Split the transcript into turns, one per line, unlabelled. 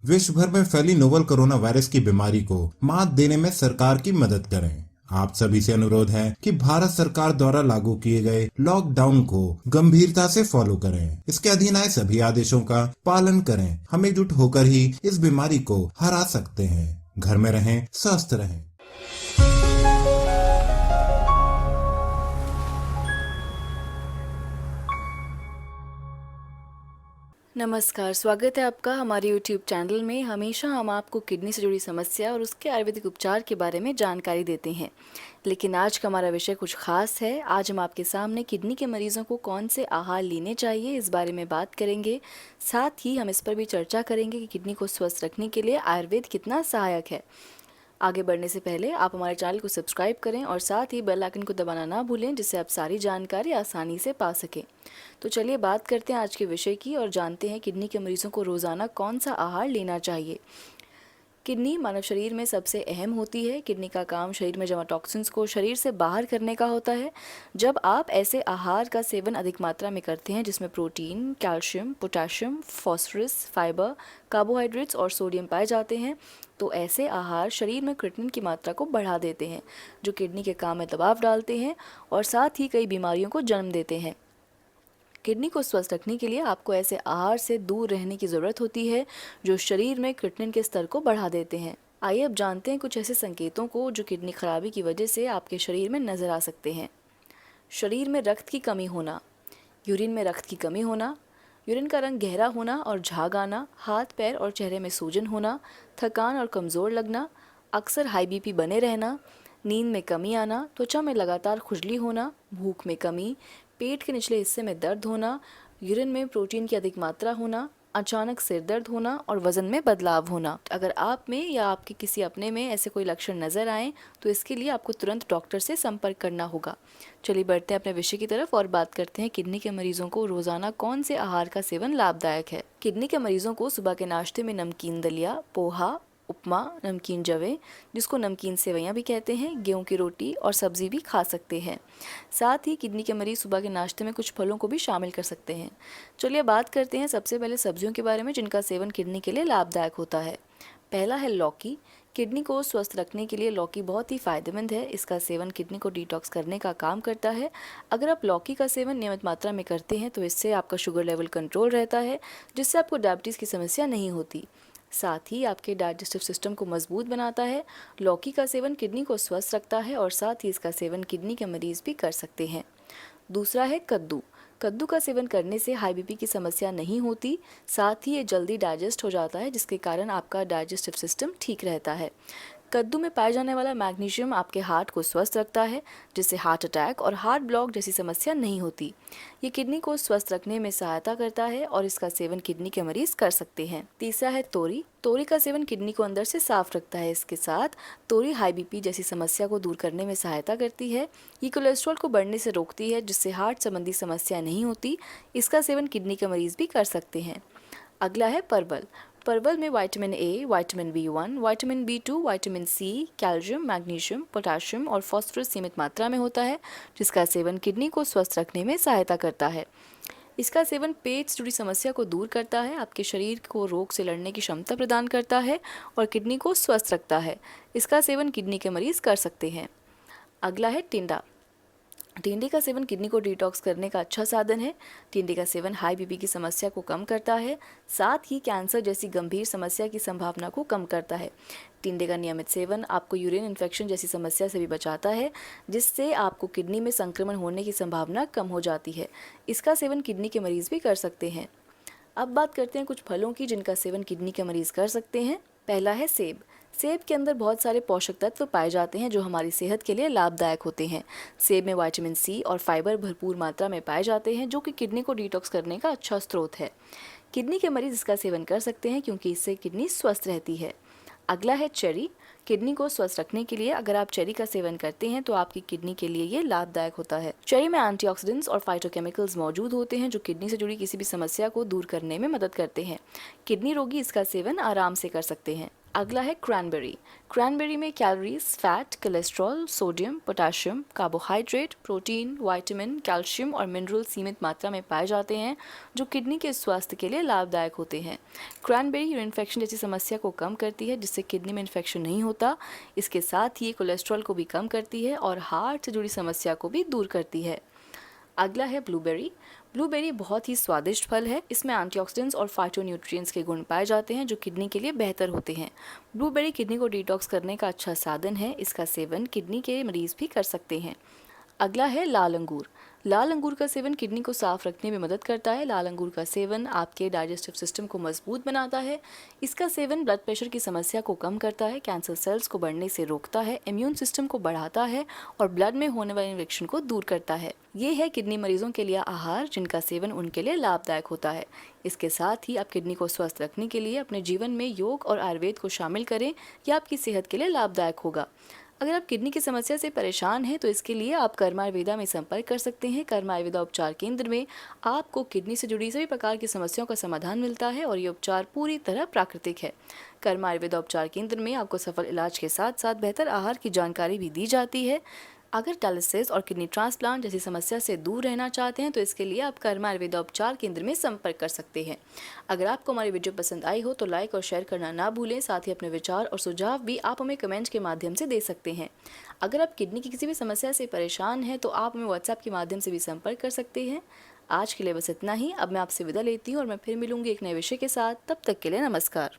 विश्व भर में फैली नोवल कोरोना वायरस की बीमारी को मात देने में सरकार की मदद करें। आप सभी से अनुरोध है कि भारत सरकार द्वारा लागू किए गए लॉकडाउन को गंभीरता से फॉलो करें। इसके अधीन आए सभी आदेशों का पालन करें। हम एकजुट होकर ही इस बीमारी को हरा सकते हैं। घर में रहें, स्वस्थ रहें।
नमस्कार, स्वागत है आपका हमारे YouTube चैनल में। हमेशा हम आपको किडनी से जुड़ी समस्या और उसके आयुर्वेदिक उपचार के बारे में जानकारी देते हैं, लेकिन आज का हमारा विषय कुछ खास है। आज हम आपके सामने किडनी के मरीजों को कौन से आहार लेने चाहिए इस बारे में बात करेंगे। साथ ही हम इस पर भी चर्चा करेंगे कि किडनी को स्वस्थ रखने के लिए आयुर्वेद कितना सहायक है। आगे बढ़ने से पहले आप हमारे चैनल को सब्सक्राइब करें और साथ ही बेल आइकन को दबाना ना भूलें, जिससे आप सारी जानकारी आसानी से पा सकें। तो चलिए बात करते हैं आज के विषय की और जानते हैं किडनी के मरीजों को रोज़ाना कौन सा आहार लेना चाहिए। किडनी मानव शरीर में सबसे अहम होती है। किडनी का काम शरीर में जमा टॉक्सिन्स को शरीर से बाहर करने का होता है। जब आप ऐसे आहार का सेवन अधिक मात्रा में करते हैं जिसमें protein, calcium, potassium, phosphorus, fibre, carbohydrates और सोडियम पाए जाते हैं, तो ऐसे आहार शरीर में क्रिएटिनिन की मात्रा को बढ़ा देते हैं, जो किडनी के काम में दबाव डालते हैं और साथ ही कई बीमारियों को जन्म देते हैं। किडनी को स्वस्थ रखने के लिए आपको ऐसे आहार से दूर रहने की ज़रूरत होती है जो शरीर में क्रिएटिनिन के स्तर को बढ़ा देते हैं। आइए अब जानते हैं कुछ ऐसे संकेतों को जो किडनी खराबी की वजह से आपके शरीर में नज़र आ सकते हैं। शरीर में रक्त की कमी होना, यूरिन में रक्त की कमी होना, यूरिन का रंग गहरा होना और झाग आना, हाथ पैर और चेहरे में सूजन होना, थकान और कमज़ोर लगना, अक्सर हाई बीपी बने रहना, नींद में कमी आना, त्वचा में लगातार खुजली होना, भूख में कमी, पेट के निचले हिस्से में दर्द होना, यूरिन में प्रोटीन की अधिक मात्रा होना, अचानक सिर दर्द होना और वज़न में बदलाव होना। अगर आप में या आपके किसी अपने में ऐसे कोई लक्षण नज़र आएँ तो इसके लिए आपको तुरंत डॉक्टर से संपर्क करना होगा। चलिए बढ़ते हैं अपने विषय की तरफ और बात करते हैं किडनी के मरीजों को रोज़ाना कौन से आहार का सेवन लाभदायक है। किडनी के मरीजों को सुबह के नाश्ते में नमकीन दलिया, पोहा, उपमा, नमकीन जवे, जिसको नमकीन सेवइयाँ भी कहते हैं, गेहूं की रोटी और सब्ज़ी भी खा सकते हैं। साथ ही किडनी के मरीज़ सुबह के नाश्ते में कुछ फलों को भी शामिल कर सकते हैं। चलिए बात करते हैं सबसे पहले सब्जियों के बारे में जिनका सेवन किडनी के लिए लाभदायक होता है। पहला है लौकी। किडनी को स्वस्थ रखने के लिए लौकी बहुत ही फ़ायदेमंद है। इसका सेवन किडनी को डिटॉक्स करने का काम करता है। अगर आप लौकी का सेवन नियमित मात्रा में करते हैं तो इससे आपका शुगर लेवल कंट्रोल रहता है, जिससे आपको डायबिटीज़ की समस्या नहीं होती। साथ ही आपके डाइजेस्टिव सिस्टम को मजबूत बनाता है। लौकी का सेवन किडनी को स्वस्थ रखता है और साथ ही इसका सेवन किडनी के मरीज़ भी कर सकते हैं। दूसरा है कद्दू। कद्दू का सेवन करने से हाई बीपी की समस्या नहीं होती। साथ ही ये जल्दी डाइजेस्ट हो जाता है, जिसके कारण आपका डाइजेस्टिव सिस्टम ठीक रहता है। कद्दू में पाए जाने वाला मैग्नीशियम आपके हार्ट को स्वस्थ रखता है, जिससे हार्ट अटैक और हार्ट ब्लॉक जैसी समस्या नहीं होती। ये किडनी को स्वस्थ रखने में सहायता करता है और इसका सेवन किडनी के मरीज कर सकते हैं। तीसरा है तोरी। तोरी का सेवन किडनी को अंदर से साफ रखता है। इसके साथ तोरी हाई बीपी जैसी समस्या को दूर करने में सहायता करती है। ये कोलेस्ट्रॉल को बढ़ने से रोकती है, जिससे हार्ट संबंधी समस्या नहीं होती। इसका सेवन किडनी के मरीज भी कर सकते हैं। अगला है परवल। परवल में vitamin A, vitamin B1, vitamin B2, vitamin C, calcium, magnesium, potassium और फास्फोरस सीमित मात्रा में होता है, जिसका सेवन किडनी को स्वस्थ रखने में सहायता करता है। इसका सेवन पेट से जुड़ी समस्या को दूर करता है, आपके शरीर को रोग से लड़ने की क्षमता प्रदान करता है और किडनी को स्वस्थ रखता है। इसका सेवन किडनी के मरीज कर सकते हैं। अगला है टिंडा। टिंडे का सेवन किडनी को डिटॉक्स करने का अच्छा साधन है। टिंडे का सेवन हाई बीपी की समस्या को कम करता है, साथ ही कैंसर जैसी गंभीर समस्या की संभावना को कम करता है। टिंडे का नियमित सेवन आपको यूरिन इन्फेक्शन जैसी समस्या से भी बचाता है, जिससे आपको किडनी में संक्रमण होने की संभावना कम हो जाती है। इसका सेवन किडनी के मरीज भी कर सकते हैं। अब बात करते हैं कुछ फलों की जिनका सेवन किडनी के मरीज कर सकते हैं। पहला है सेब। सेब के अंदर बहुत सारे पोषक तत्व पाए जाते हैं जो हमारी सेहत के लिए लाभदायक होते हैं। सेब में विटामिन सी और फाइबर भरपूर मात्रा में पाए जाते हैं, जो कि किडनी को डिटॉक्स करने का अच्छा स्रोत है। किडनी के मरीज इसका सेवन कर सकते हैं क्योंकि इससे किडनी स्वस्थ रहती है। अगला है चेरी। किडनी को स्वस्थ रखने के लिए अगर आप चेरी का सेवन करते हैं तो आपकी किडनी के लिए ये लाभदायक होता है। चेरी में एंटीऑक्सीडेंट्स और फाइटोकेमिकल्स मौजूद होते हैं जो किडनी से जुड़ी किसी भी समस्या को दूर करने में मदद करते हैं। किडनी रोगी इसका सेवन आराम से कर सकते हैं। अगला है क्रैनबेरी। क्रैनबेरी में calories, fat, cholesterol, sodium, potassium, carbohydrate, protein, vitamin, calcium और मिनरल सीमित मात्रा में पाए जाते हैं जो किडनी के स्वास्थ्य के लिए लाभदायक होते हैं। क्रैनबेरी यूरिन इन्फेक्शन जैसी समस्या को कम करती है जिससे किडनी में इन्फेक्शन नहीं होता। इसके साथ ही ये कोलेस्ट्रॉल को भी कम करती है और हार्ट से जुड़ी समस्या को भी दूर करती है। अगला है ब्लूबेरी। ब्लूबेरी बहुत ही स्वादिष्ट फल है। इसमें एंटीऑक्सीडेंट्स और फाइटोन्यूट्रिएंट्स के गुण पाए जाते हैं जो किडनी के लिए बेहतर होते हैं। ब्लूबेरी किडनी को डिटॉक्स करने का अच्छा साधन है। इसका सेवन किडनी के मरीज भी कर सकते हैं। अगला है लाल अंगूर। लाल अंगूर का सेवन किडनी को साफ रखने में मदद करता है। लाल अंगूर का सेवन आपके डाइजेस्टिव सिस्टम को मजबूत बनाता है। इसका सेवन ब्लड प्रेशर की समस्या को कम करता है, कैंसर सेल्स को बढ़ने से रोकता है, इम्यून सिस्टम को बढ़ाता है और ब्लड में होने वाले इन्फेक्शन को दूर करता है। ये है किडनी मरीजों के लिए आहार जिनका सेवन उनके लिए लाभदायक होता है। इसके साथ ही आप किडनी को स्वस्थ रखने के लिए अपने जीवन में योग और आयुर्वेद को शामिल करें। यह आपकी सेहत के लिए लाभदायक होगा। अगर आप किडनी की समस्या से परेशान हैं तो इसके लिए आप कर्मा आयुर्वेदा में संपर्क कर सकते हैं। कर्मा आयुर्वेदा उपचार केंद्र में आपको किडनी से जुड़ी सभी प्रकार की समस्याओं का समाधान मिलता है और ये उपचार पूरी तरह प्राकृतिक है। कर्मा आयुर्वेदा उपचार केंद्र में आपको सफल इलाज के साथ साथ बेहतर आहार की जानकारी भी दी जाती है। अगर डायलिसिस और किडनी ट्रांसप्लांट जैसी समस्या से दूर रहना चाहते हैं तो इसके लिए आप कर्मा आयुर्वेदा उपचार केंद्र में संपर्क कर सकते हैं। अगर आपको हमारी वीडियो पसंद आई हो तो लाइक और शेयर करना ना भूलें। साथ ही अपने विचार और सुझाव भी आप हमें कमेंट के माध्यम से दे सकते हैं। अगर आप किडनी की किसी भी समस्या से परेशान हैं तो आप हमें व्हाट्सएप के माध्यम से भी संपर्क कर सकते हैं। आज के लिए बस इतना ही। अब मैं आपसे विदा लेती हूँ और मैं फिर मिलूंगी एक नए विषय के साथ। तब तक के लिए नमस्कार।